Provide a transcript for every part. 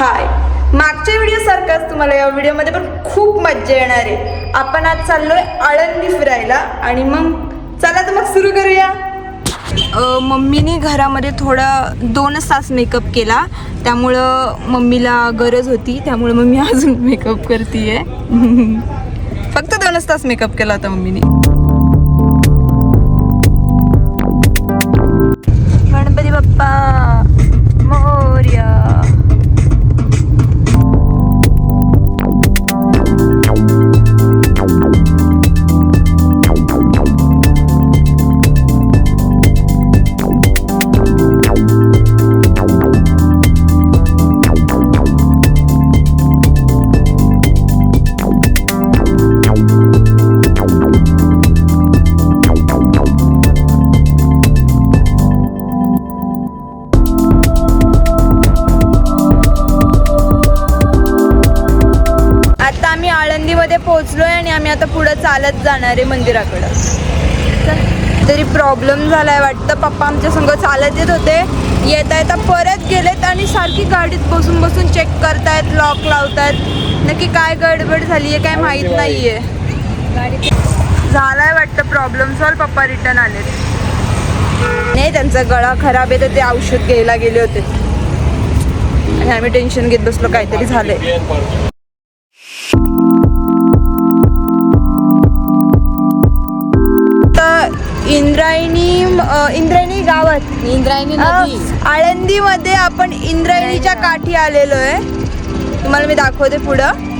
हाय, मागच्या व्हिडिओ सारखाच तुम्हाला या व्हिडिओमध्ये पण खूप मज्जा येणार आहे. आपण आज चाललोय आळंदी फिरायला आणि मग चला तर मग सुरू करूया. मम्मीने घरामध्ये थोडा 2 तास मेकअप केला, त्यामुळं मम्मीला गरज होती, त्यामुळे मम्मी अजून मेकअप करतीये. फक्त 2 तास मेकअप केला होता मम्मीने. गणपती बाप्पा मोरया. आळंदीमध्ये पोहोचलोय आणि आम्ही आता पुढे चालत जाणार आहे मंदिराकडे. तरी प्रॉब्लेम झालाय वाटतं. पप्पा आमच्या संग चालत येत होते, येता येता परत गेलेत आणि सारखी गाडीत बसून बसून चेक करतायत, लॉक लावतायत. नक्की काय गडबड झाली आहे काय माहीत नाहीये. झालाय वाटतं प्रॉब्लेम सॉल्व. पप्पा रिटर्न आलेत. नाही, त्यांचा गळा खराब आहे तर ते औषध घ्यायला गेले होते आणि आम्ही टेन्शन घेत बसलो काहीतरी झालंय. इंद्रायणी गावात इंद्रायणी नदी आळंदीमध्ये आपण इंद्रायणीच्या काठी आलेलो आहे. तुम्हाला मी दाखवते पुढं.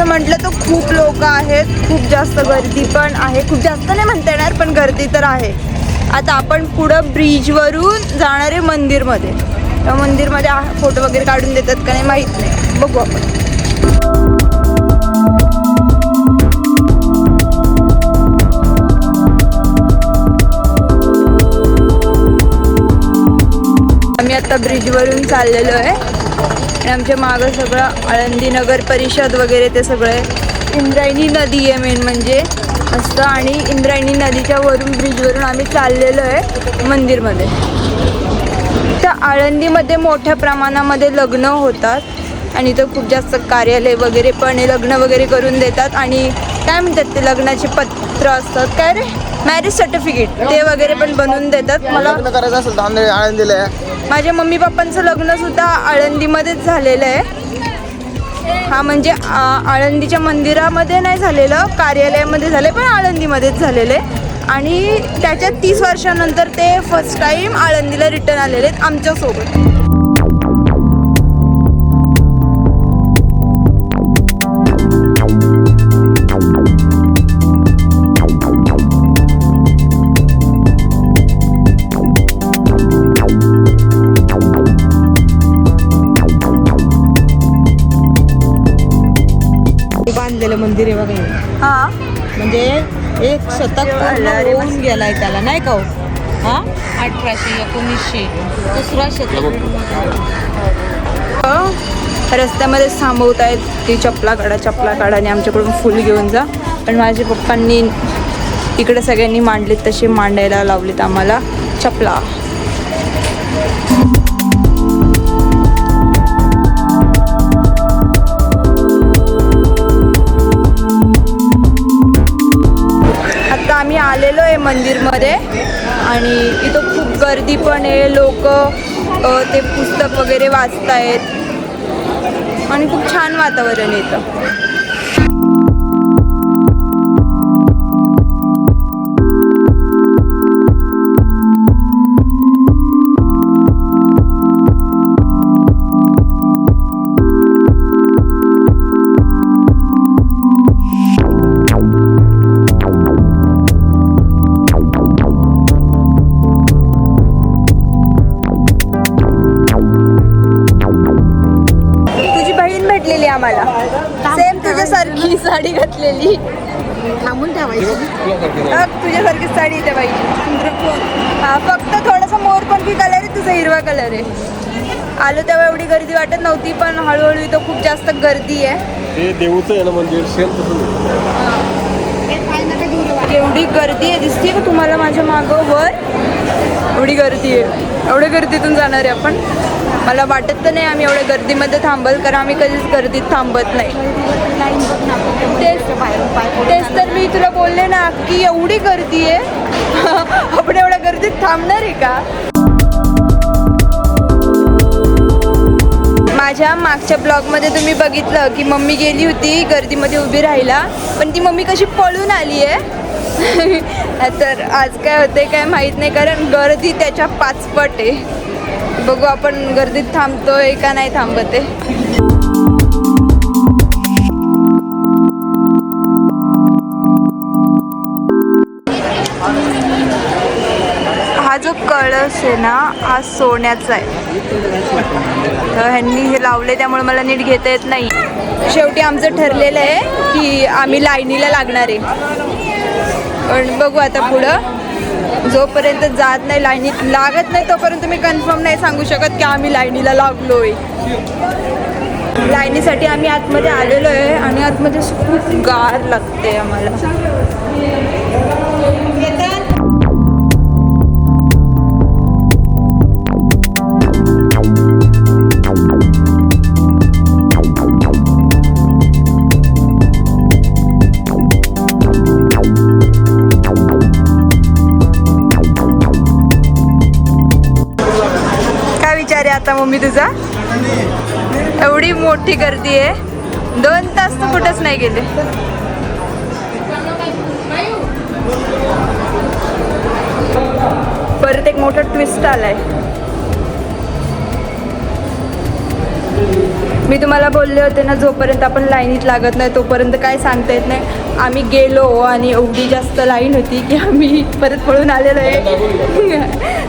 म्हटलं तर खूप लोक आहेत, खूप जास्त गर्दी पण आहे. खूप जास्त नाही म्हणता येणार, पण गर्दी तर आहे. आता आपण पुढं ब्रिजवरून जाणार आहे मंदिरमध्ये. त्या मंदिरमध्ये फोटो वगैरे काढून देतात का नाही माहीत नाही, बघू आपण. आम्ही आता ब्रिजवरून चाललेलो आहे आणि आमच्या मागं सगळं आळंदी नगर परिषद वगैरे ते सगळं. इंद्रायणी नदी आहे मेन म्हणजे असतं, आणि इंद्रायणी नदीच्या वरून ब्रिजवरून आम्ही चाललेलो आहे मंदिरमध्ये. त्या आळंदीमध्ये मोठ्या प्रमाणामध्ये लग्न होतात आणि इथं खूप जास्त कार्यालय वगैरे पण लग्न वगैरे करून देतात. आणि काय म्हणतात ते लग्नाचे पत्र असतात काय रे, मॅरेज सर्टिफिकेट, ते वगैरे पण बनवून देतात. मला लग्न करायचं असेल तर आळंदीला आहे. माझ्या मम्मी पप्पांचं लग्न सुद्धा आळंदीमध्येच झालेलं आहे. हा म्हणजे आळंदीच्या मंदिरामध्ये नाही झालेलं, कार्यालयामध्ये झाले, पण आळंदीमध्येच झालेलं आहे. आणि त्याच्या 30 वर्षानंतर ते फर्स्ट टाईम आळंदीला रिटर्न आलेले आहेत आमच्यासोबत. बांधलेलं मंदिर आहे बघा. हा म्हणजे एक शतक होऊन गेलाय त्याला, नाही का हो? हा, 1800 1900 दुसरा शतक. रस्त्यामध्ये थांबवत आहेत ती चपला काढा आणि आमच्याकडून फुल घेऊन जा. पण माझ्या पप्पांनी इकडे सगळ्यांनी मांडलेत तसे मांडायला लावलेत आम्हाला चपला. आम्ही आलेलो आहे मंदिरमध्ये आणि इथं खूप गर्दी पण आहे. लोक ते पुस्तक वगैरे वाचतायत आणि खूप छान वातावरण येतं. मला सेम तुझ्यासारखी साडी घातलेली. थांबून ठेवायची. तुझ्यासारखीच साडी इथे पाहिजे. हा फक्त थोडासा मोरपंखी कलर आहे, तुझा हिरवा कलर आहे. आलो तेव्हा एवढी गर्दी वाटत नव्हती, पण हळूहळू इथं खूप जास्त गर्दी आहे. ते देऊचं आहे ना मंदिर सेम तसं. एवढी गर्दी आहे दिसते का तुम्हाला माझ्या मागं वर? एवढी गर्दी आहे. एवढ्या गर्दीतून जाणार आहे आपण. मला वाटत तर नाही आम्ही एवढ्या गर्दीमध्ये थांबल, कारण आम्ही कधीच गर्दीत थांबत नाही. तेच तर मी तुला बोलले ना की एवढी गर्दी आहे. आपण एवढ्या गर्दीत थांबणार आहे का? माझ्या मागच्या ब्लॉगमध्ये तुम्ही बघितलं की मम्मी गेली होती गर्दीमध्ये उभी राहायला, पण ती मम्मी कशी पळून आली आहे. तर आज काय होते काय माहीत नाही, कारण गर्दी त्याच्या 5 पट आहे. बघू आपण गर्दीत थांबतोय का नाही थांबत आहे. हा जो कळस आहे ना हा सोन्याचा आहे. तर ह्यांनी हे लावले त्यामुळे मला नीट घेता येत नाही. शेवटी आमचं ठरलेलं आहे की आम्ही लाईनीला लागणार आहे. पण बघू आता पुढं, जोपर्यंत जात नाही लाईनीत लागत नाही तोपर्यंत मी कन्फर्म नाही सांगू शकत की आम्ही लाईनीला लागलोय. लाईनीसाठी आम्ही आतमध्ये आलेलो आहे आणि आतमध्ये खूप गार लागते आम्हाला. आता मम्मी तुझा एवढी मोठी गर्दी आहे, 2 तास तर कुठंच नाही गेले. परत एक मोठा ट्विस्ट आलाय. मी तुम्हाला बोलले होते ना जोपर्यंत आपण लाईनीत लागत नाही तोपर्यंत काय सांगता येत नाही. आम्ही गेलो आणि एवढी जास्त लाईन होती की आम्ही परत पळून आलेलो आहे.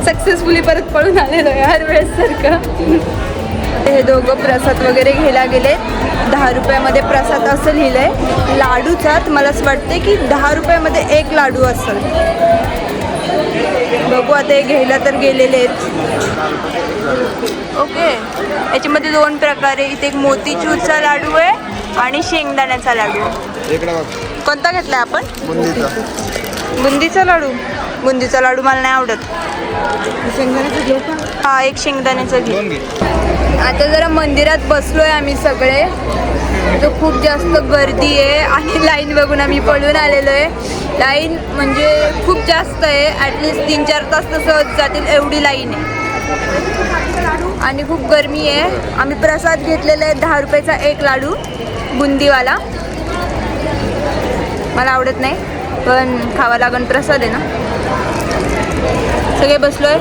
सक्सेसफुली परत पळून आलेलो आहे हर वेळेस सारखं. हे दोघं प्रसाद वगैरे घ्यायला गेले. 10 रुपयामध्ये प्रसाद असं लिहिलं आहे लाडूचा. मला असं वाटते की 10 रुपयामध्ये 1 लाडू असेल. बघू आता हे घ्यायला तर गेलेले आहेत. ओके, याच्यामध्ये 2 प्रकार आहे. इथे एक मोतीचूरचा लाडू आहे आणि शेंगदाण्याचा लाडू. कोणता घेतलाय आपण? बुंदीचा लाडू. बुंदीचा लाडू मला नाही आवडत. शेंगदाण्याचं घेऊ का? हा, एक शेंगदाण्याचा घे. आता जरा मंदिरात बसलोय आम्ही सगळे. तो खूप जास्त गर्दी आहे आणि लाईन बघून आम्ही पळून आलेलो आहे. लाईन म्हणजे खूप जास्त आहे. ॲटलिस्ट 3-4 तास तर सहज जातील एवढी लाईन आहे आणि खूप गरमी आहे. आम्ही प्रसाद घेतलेला आहे 10 रुपयाचा 1 लाडू बुंदीवाला. मला आवडत नाही पण खावा लागण, प्रसाद आहे ना. सगळे बसलोय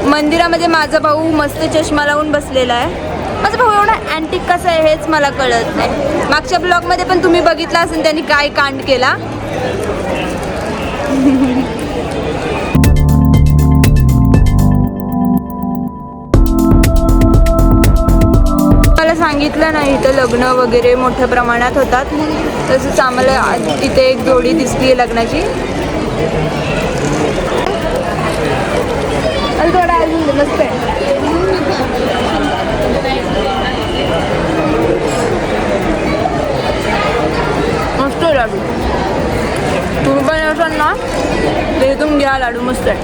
मंदिरामध्ये. माझा भाऊ मस्त चष्मा लावून बसलेला आहे. माझा भाऊ एवढा अँटिक कसा आहे हेच मला कळत नाही. मागच्या ब्लॉगमध्ये पण तुम्ही बघितलं असेल त्यांनी काय कांड केला. मला सांगितलं नाही इथं लग्न वगैरे मोठ्या प्रमाणात होतात. तसंच आम्हाला इथे एक जोडी दिसली लग्नाची. थोडा अजून मस्त आहे. मस्त लाडू. तुम्ही पण असाल ना ते इथून घ्या लाडू, मस्त आहे.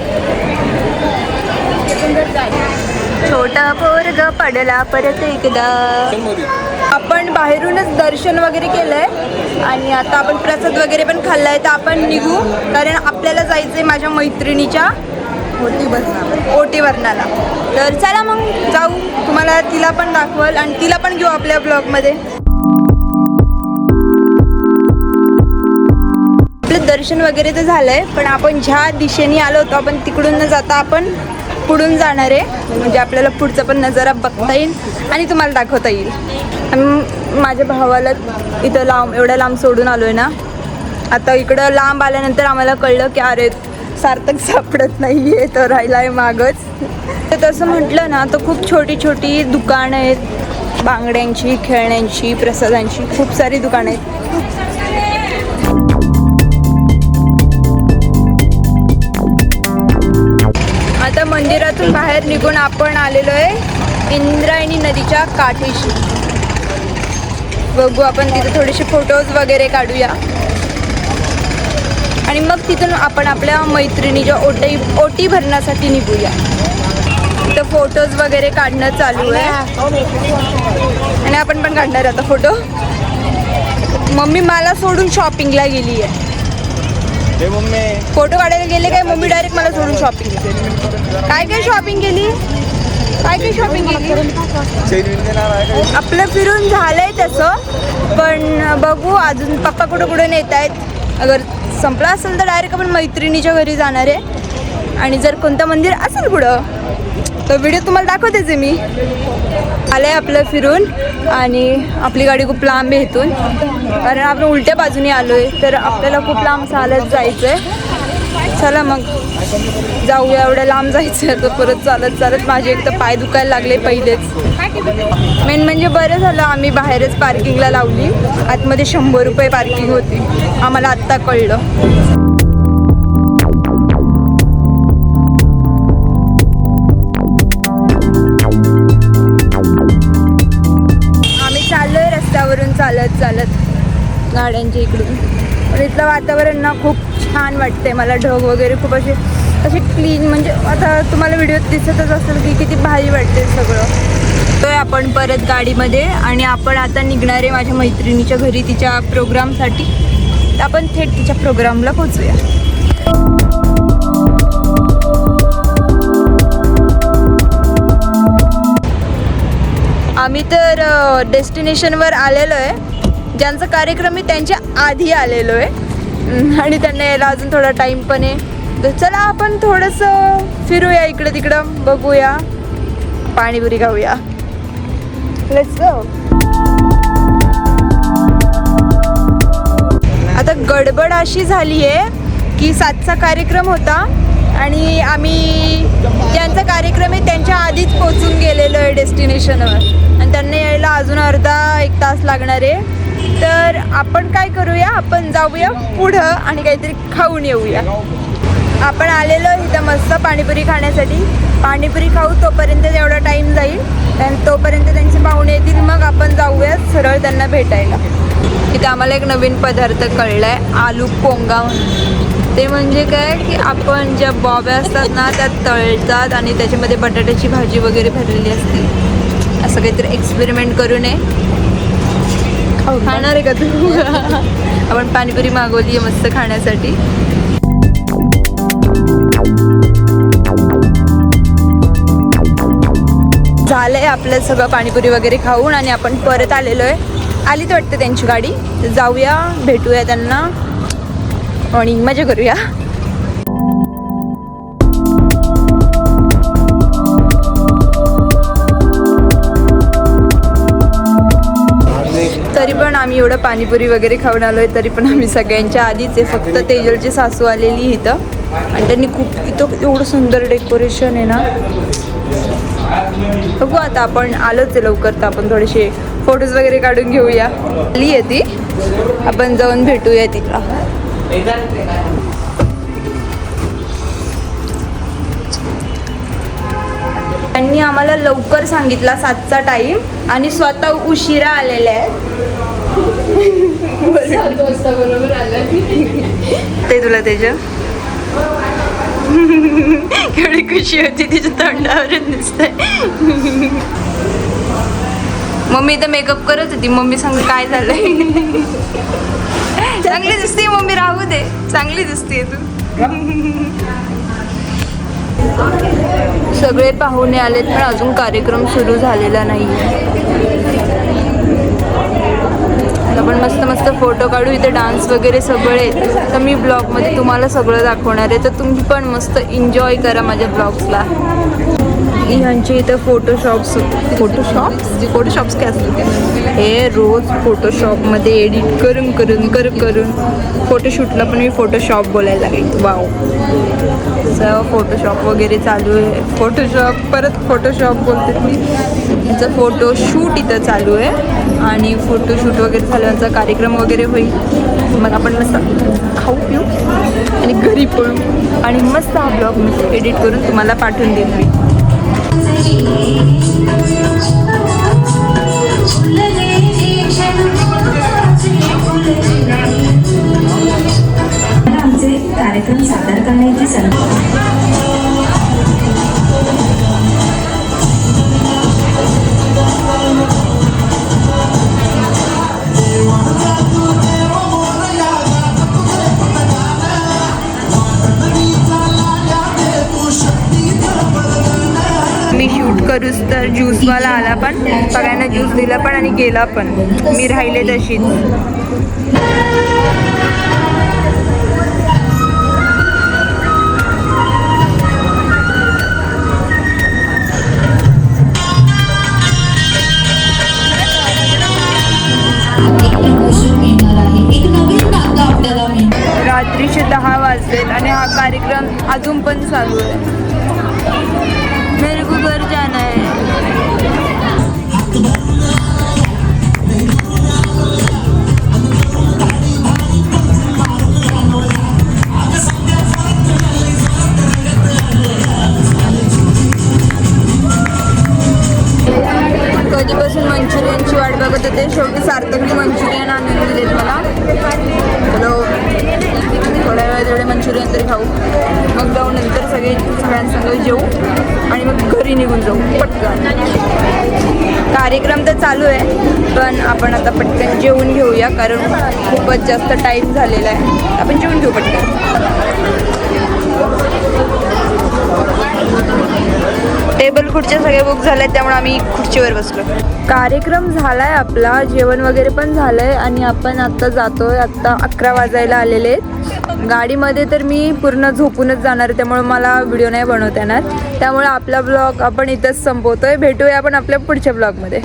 छोटा पोरग पडला परत एकदा. आपण बाहेरूनच दर्शन वगैरे केलंय आणि आता आपण प्रसाद वगैरे पण खाल्लाय. तर आपण निघू, कारण आपल्याला जायचंय माझ्या मैत्रिणीच्या ओटी भरणाला. तर चला मग जाऊ. तुम्हाला तिला पण दाखवल आणि तिला पण घेऊ आपल्या ब्लॉगमध्ये. आपलं दर्शन वगैरे तर झालंय, पण आपण ज्या दिशेने आलो होतो आपण तिकडून न जाता आपण पुढून जाणार आहे. म्हणजे आपल्याला पुढचा पण नजारा बघता येईल आणि तुम्हाला दाखवता येईल. आणि माझ्या भावाला इथं लांब, एवढ्या लांब सोडून आलो आहे ना. आता इकडं लांब आल्यानंतर आम्हाला कळलं की अरे सार्थक सापडत नाही आहे, तो राहिला आहे मागच. तर तसं म्हटलं ना तर खूप छोटी छोटी दुकानं आहेत. बांगड्यांची, खेळण्यांची, प्रसादांची खूप सारी दुकानं आहेत. आता मंदिरातून बाहेर निघून आपण आलेलो आहे इंद्रायणी नदीच्या काठीशी. बघू आपण तिथे थोडेसे फोटोज वगैरे काढूया आणि मग तिथून आपण आपल्या मैत्रिणीच्या ओटी भरण्यासाठी निघूया. तर फोटोज वगैरे काढणं चालू आहे आणि आपण पण काढणार आता फोटो. मम्मी मला सोडून शॉपिंगला गेली आहे. फोटो काढायला गेले काय मम्मी डायरेक्ट मला सोडून शॉपिंग केली. काय शॉपिंग केली? काय शॉपिंग केली? आपलं फिरून झालंय तसं, पण बघू अजून पप्पा कुठं नेत आहेत. अगर संपला असेल तर डायरेक्ट आपण मैत्रिणीच्या घरी जाणार आहे आणि जर कोणतं मंदिर असेल पुढं तर व्हिडिओ तुम्हाला दाखवतेच आहे मी. आलं आहे आपलं फिरून आणि आपली गाडी खूप लांब आहे इथून, कारण आपण उलट्या बाजूने आलो आहे तर आपल्याला खूप लांब चालत जायचं आहे. चला मग जाऊया. एवढ्या लांब जायचं आहे तर परत चालत चालत माझे एक तर पाय दुखायला लागले पहिलेच. मेन म्हणजे बरं झालं आम्ही बाहेरच पार्किंगला लावली. आतमध्ये 100 रुपये पार्किंग होती, आम्हाला आत्ता कळलं. रस्त्यावरून चालत चालत गाड्यांच्या इकडून, पण इथलं वातावरण ना खूप छान वाटते मला. ढग वगैरे खूप असे क्लीन, म्हणजे आता तुम्हाला व्हिडिओत दिसतच असेल की किती भारी वाटते सगळं. तो आपण परत गाडीमध्ये आणि आपण आता निघणार आहे माझ्या मैत्रिणीच्या घरी तिच्या प्रोग्रामसाठी. तर आपण थेट तिच्या प्रोग्रामला पोहोचूया. आम्ही तर डेस्टिनेशनवर आलेलो आहे. ज्यांचा कार्यक्रम आहे त्यांच्या आधी आलेलो आहे आणि त्यांना यायला अजून थोडा टाईम पण आहे. तर चला आपण थोडंसं फिरूया इकडं तिकडं, बघूया, पाणीपुरी खाऊया. Let's go. आता गडबड अशी झाली आहे की 7चा कार्यक्रम होता आणि आम्ही ज्यांचा कार्यक्रम आहे त्यांच्या आधीच पोचून गेलेलो आहे डेस्टिनेशनवर आणि त्यांना यायला अजून अर्धा 1 तास लागणार आहे. तर आपण काय करूया, आपण जाऊया पुढं आणि काहीतरी खाऊन येऊया. आपण आलेलो इथं मस्त पाणीपुरी खाण्यासाठी. पाणीपुरी खाऊ तोपर्यंत एवढा टाईम जाईल आणि तोपर्यंत त्यांचे पाहुणे येतील, मग आपण जाऊया सरळ त्यांना भेटायला. इथं आम्हाला एक नवीन पदार्थ कळला आहे, आलू पोंगा. ते म्हणजे काय की आपण ज्या बॉब्या असतात ना त्या तळतात आणि त्याच्यामध्ये बटाट्याची भाजी वगैरे भरलेली असते. असं काहीतरी एक्सपेरिमेंट करू नये. खाणार आहे का तू? आपण पाणीपुरी मागवली आहे मस्त खाण्यासाठी. झालंय आपलं सगळं पाणीपुरी वगैरे खाऊन आणि आपण परत आलेलो आहे. आलीच वाटतं त्यांची गाडी. तर जाऊया, भेटूया त्यांना आणि मजा करूया. तरी पण आम्ही एवढं पाणीपुरी वगैरे खाऊन आलो आहे, तरी पण आम्ही सगळ्यांच्या आधीच आहे. फक्त तेजलची सासू आलेली इथं आणि त्यांनी खूप इथं एवढं सुंदर डेकोरेशन आहे ना. बघू आता आपण आलोच आहे लवकर, तर आपण थोडेसे फोटोज वगैरे काढून घेऊया. आली आहे ती, आपण जाऊन भेटूया तिला. त्यांनी आम्हाला लवकर सांगितला 7चा टाईम आणि स्वतः उशिरा आलेले आहेत. ते तुला त्याच्या एवढी खुशी होती तिच्या तोंडावरून दिसतंय. मम्मी तर मेकअप करत होती. मम्मी सांग काय झालंय. चांगली दिसते मम्मी, राहू दे, चांगली दिसते तू. सगळे पाहुणे आलेत पण अजून कार्यक्रम सुरू झालेला नाही. आपण मस्त मस्त फोटो काढू. इथे डान्स वगैरे सगळे. तर मी ब्लॉगमध्ये तुम्हाला सगळं दाखवणार आहे, तर तुम्ही पण मस्त एन्जॉय करा माझ्या ब्लॉग्सला. ह्यांचे इथं फोटोशॉप्स काय असतात हे रोज फोटोशॉपमध्ये एडिट करून फोटोशूटला पण मी फोटोशॉप बोलायला लागेल. वाव. फोटोशॉप वगैरे चालू आहे. फोटोशॉप बोलते मी. यांचा फोटोशूट इथं चालू आहे आणि फोटोशूट वगैरे झाल्यानंतर कार्यक्रम वगैरे होईल. मग आपण मस्त खाऊ पिऊ आणि घरी पळू आणि मस्त हा ब्लॉग मी एडिट करून तुम्हाला पाठवून देईन मी. आमचे कार्यक्रम सादर करण्याची संधी. मी शूट करूच तर ज्यूसवाला आला पण सगळ्यांना ज्यूस दिला पण आणि गेला पण. मी राहिले तशीच. रात्रीचे 10 वाजलेत आणि हा कार्यक्रम अजून पण चालू आहे. मेरे को घर जाना है. कधीपासून मंचुरियनची वाट बघत होते. शेवटी सार्थकने मंचुरियन आणून दिलेत मला. चलो थोड्या वेळा जेवढे मंचुरियन तरी खाऊ. मग जाऊ नंतर सगळ्यांसंग जेऊ आणि मग घरी निघून जाऊ पटकन. कार्यक्रम तर चालू आहे पण आपण आता पटकन जेवून घेऊया कारण खूपच जास्त टाईम झालेला आहे. आपण जेवून घेऊ पटकन. टेबल खुर्च्या सगळे बुक झाल्या त्यामुळे आम्ही खुर्चीवर बसलो. कार्यक्रम झालाय आपला. जेवण वगैरे पण झालंय आणि आपण आत्ता जातोय. आत्ता 11 वाजायला आलेले आहेत. गाडीमध्ये तर मी पूर्ण झोपूनच जाणार त्यामुळे मला व्हिडिओ नाही बनवता येणार. त्यामुळे आपला ब्लॉग आपण इथंच संपवतोय. भेटूया आपण आपल्या पुढच्या ब्लॉगमध्ये.